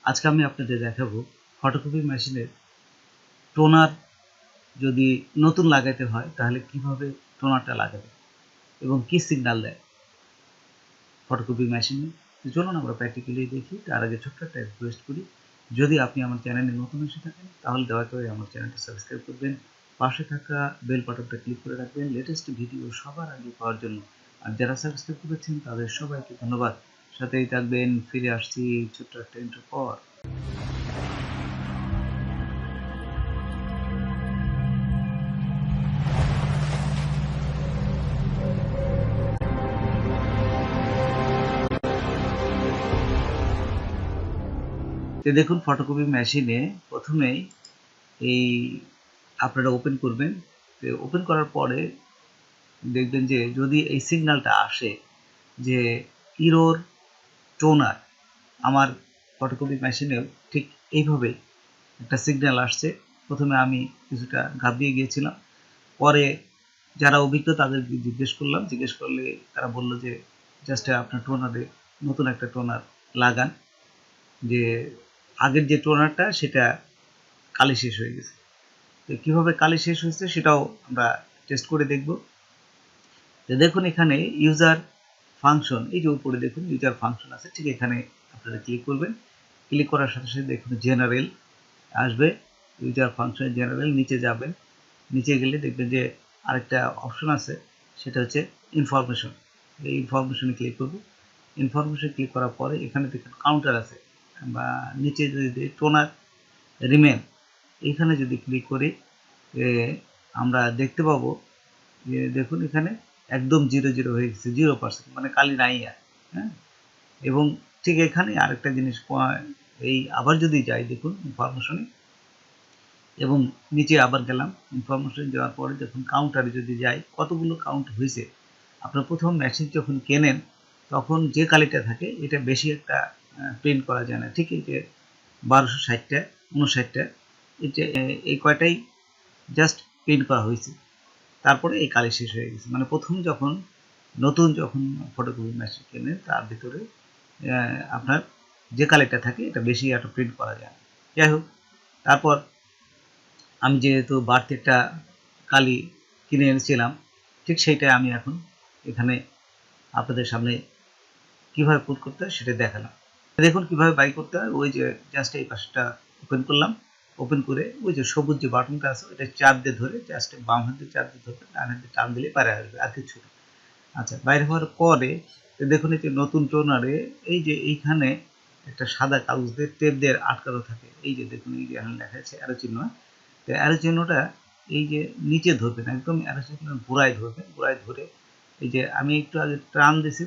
আজকে আমি আপনাদের দেখাবো ফটোকপি মেশিনের টোনার যদি নতুন লাগাতে হয় তাহলে কিভাবে টোনারটা লাগাবে এবং কি সিগন্যাল দেয় ফটোকপি মেশিনে। তো চলুন আমরা প্র্যাকটিক্যালি দেখি। তার আগে ছোট্ট একটা রিকোয়েস্ট করি, যদি আপনি আমার চ্যানেলে নতুন এসে থাকেন তাহলে দয়া করে আমার চ্যানেলটা সাবস্ক্রাইব করবেন, পাশে থাকা বেল বাটনটা ক্লিক করে রাখবেন লেটেস্ট ভিডিও সবার আগে পাওয়ার জন্য। আর যারা সাবস্ক্রাইব করেছেন তাদের সবাইকে ধন্যবাদ। সাথেই থাকবেন। ফিরে আসছি ছোট্ট একটা ইন্ট্রো পর। তো দেখুন ফটোকপি মেশিনে প্রথমেই এই আপনারা ওপেন করবেন। তো ওপেন করার পরে দেখবেন যে যদি এই সিগন্যালটা আসে যে ইরোর টোনার, আমার ফটোকপি মেশিনেও ঠিক এইভাবেই একটা সিগন্যাল আসছে। প্রথমে আমি কিছুটা ঘাবড়িয়ে গিয়েছিলাম, পরে যারা অভিজ্ঞ তাদেরকে জিজ্ঞেস করলে তারা বলল যে জাস্ট আপনার টোনারে নতুন একটা টোনার লাগান, যে আগের যে টোনারটা সেটা কালি শেষ হয়ে গেছে। তো কীভাবে কালি শেষ হয়েছে সেটাও আমরা টেস্ট করে দেখব। তো দেখুন এখানে ইউজার ফাংশন, এই যে উপরে দেখুন ইউজার ফাংশন আছে, ঠিক এখানে আপনারা ক্লিক করবেন। ক্লিক করার সাথে সাথে দেখুন জেনারেল আসবে, ইউজার ফাংশন জেনারেল। নিচে যাবেন, নিচে গেলে দেখবেন যে আরেকটা অপশন আছে, সেটা হচ্ছে ইনফরমেশন। এই ইনফরমেশনে ক্লিক করব। ইনফরমেশন ক্লিক করার পরে এখানে দেখুন কাউন্টার আছে, বা নিচে যদি টোনার রিমেন এখানে যদি ক্লিক করি আমরা দেখতে পাবো যে দেখুন এখানে একদম 0 হয়ে গেছে, 0%, মানে কালি নাই আর। হ্যাঁ, এবং ঠিক এখানে আরেকটা জিনিস, এই আবার যদি যাই দেখুন ইনফরমেশনে এবং নিচে আবার গেলাম, ইনফরমেশন যাওয়ার পরে দেখুন কাউন্টারে যদি যাই কতগুলো কাউন্ট হয়েছে। আপনার প্রথম মেশিন যখন কেনেন তখন যে কালিটা থাকে এটা বেশি একটা প্রিন্ট করা যায় না, ঠিক এই যে 1260টা 59টা এটা এই কয়টাই জাস্ট প্রিন্ট করা হয়েছে, তারপরে এই কালি শেষ হয়ে গেছে। মানে প্রথম নতুন যখন ফটোকপি মেশিন কেনেন তার ভিতরে আপনার যে কালিটা থাকে এটা বেশি একটা প্রিন্ট করা যায় না। যাই হোক, তারপর আমি যেহেতু বাড়তি একটা কালি কিনে এনেছিলাম, ঠিক সেইটাই আমি এখন এখানে আপনাদের সামনে কিভাবে পুট করতে হয় সেটা দেখালাম। দেখুন কিভাবে বাই করতে হয়। ওই যে জাস্ট এই পাশটা ওপেন করলাম, ওপেন করে ওই যে সবুজ যে বাটনটা আছে ওইটা চাপ দিয়ে ধরে জাস্ট বাম হাত দিয়ে চাপ দিয়ে ধরবে, ডান হাত দিয়ে টান দিলে বাইরে আসবে, আর কিছু না। আচ্ছা, বাইরে হওয়ার পরে দেখুন এই যে নতুন টোনারে এই যে এইখানে একটা সাদা কাগজ দিয়ে টেপ দিয়ে আটকানো থাকে। এই যে দেখুন এই যে এখানে লেখা আছে অ্যারো চিহ্ন। তো অ্যারো চিহ্নটা এই যে নিচে ধরবেন, একদম অ্যারো চিহ্ন গোড়ায় ধরবেন। গোড়ায় ধরে এই যে আমি একটু আগে টান দিয়েছি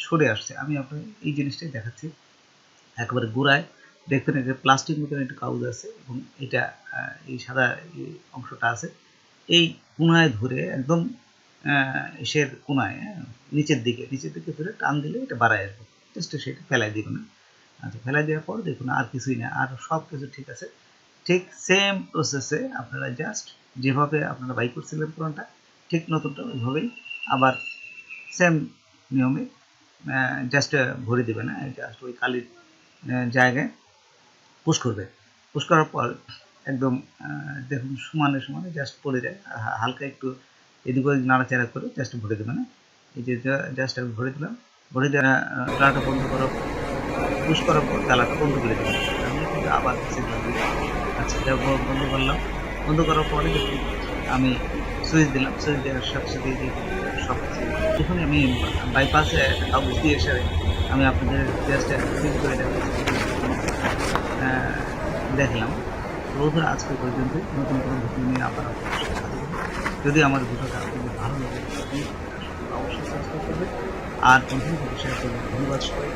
সরে আসছে, আমি আপনার এই জিনিসটাই দেখাচ্ছি। একেবারে গোড়ায় দেখবেন একটা প্লাস্টিক মতন একটা কাগজ আছে এবং এটা এই সাদা অংশটা আছে, এই কোনায় ধরে একদম এসের কোনায় নিচের দিকে ধরে টান দিলে এটা বাড়ায় আসবে। জাস্ট সেটা ফেলাই দিবেন না। আচ্ছা, ফেলাই দেওয়ার পর দেখুন আর কিছুই না, আর সব কিছু ঠিক আছে। ঠিক সেম প্রসেসে আপনারা জাস্ট যেভাবে আপনারা বাই করছিলেন পুরোটা, ঠিক নতুনটা ওইভাবেই আবার সেম নিয়মে জাস্ট ভরে দেবে না, জাস্ট ওই কালির জায়গায় পুশ করবে। পুশ করার পর একদম দেখুন সমানে জাস্ট পড়ে যায়, হালকা একটু এদিক ওদিক নাড়াচাড়া করে জাস্ট ভরে দেবে না। এই যে জাস্ট আমি ভরে দিলাম, ভরে দেওয়া ডালাটা বন্ধ করার পুশ করার পর ডালাটা বন্ধ করে দেবেন। আমি কিন্তু আবার সিগন্যাল দিই। আচ্ছা, বন্ধ করলাম। বন্ধ করার পরে দেখুন আমি সুইচ দিলাম, সুইচ দেওয়ার সাথে সাথে সব কিছু দেখুন আমি বাইপাসে একটা কাগজ দিয়ে এসে আমি আপনাদের জাস্ট সুইচ করে দেখলাম। বন্ধুরা, আজকে পর্যন্ত নতুন কোনো ভিডিও নিয়ে আবার আপনাদের সাথে কথা বলব। যদি আমার ভিডিওটা আপনাদের ভালো লাগে অবশ্যই সাবস্ক্রাইব করবেন আর কন্টিনিউ শেয়ার করবেন। ধন্যবাদ সবাই।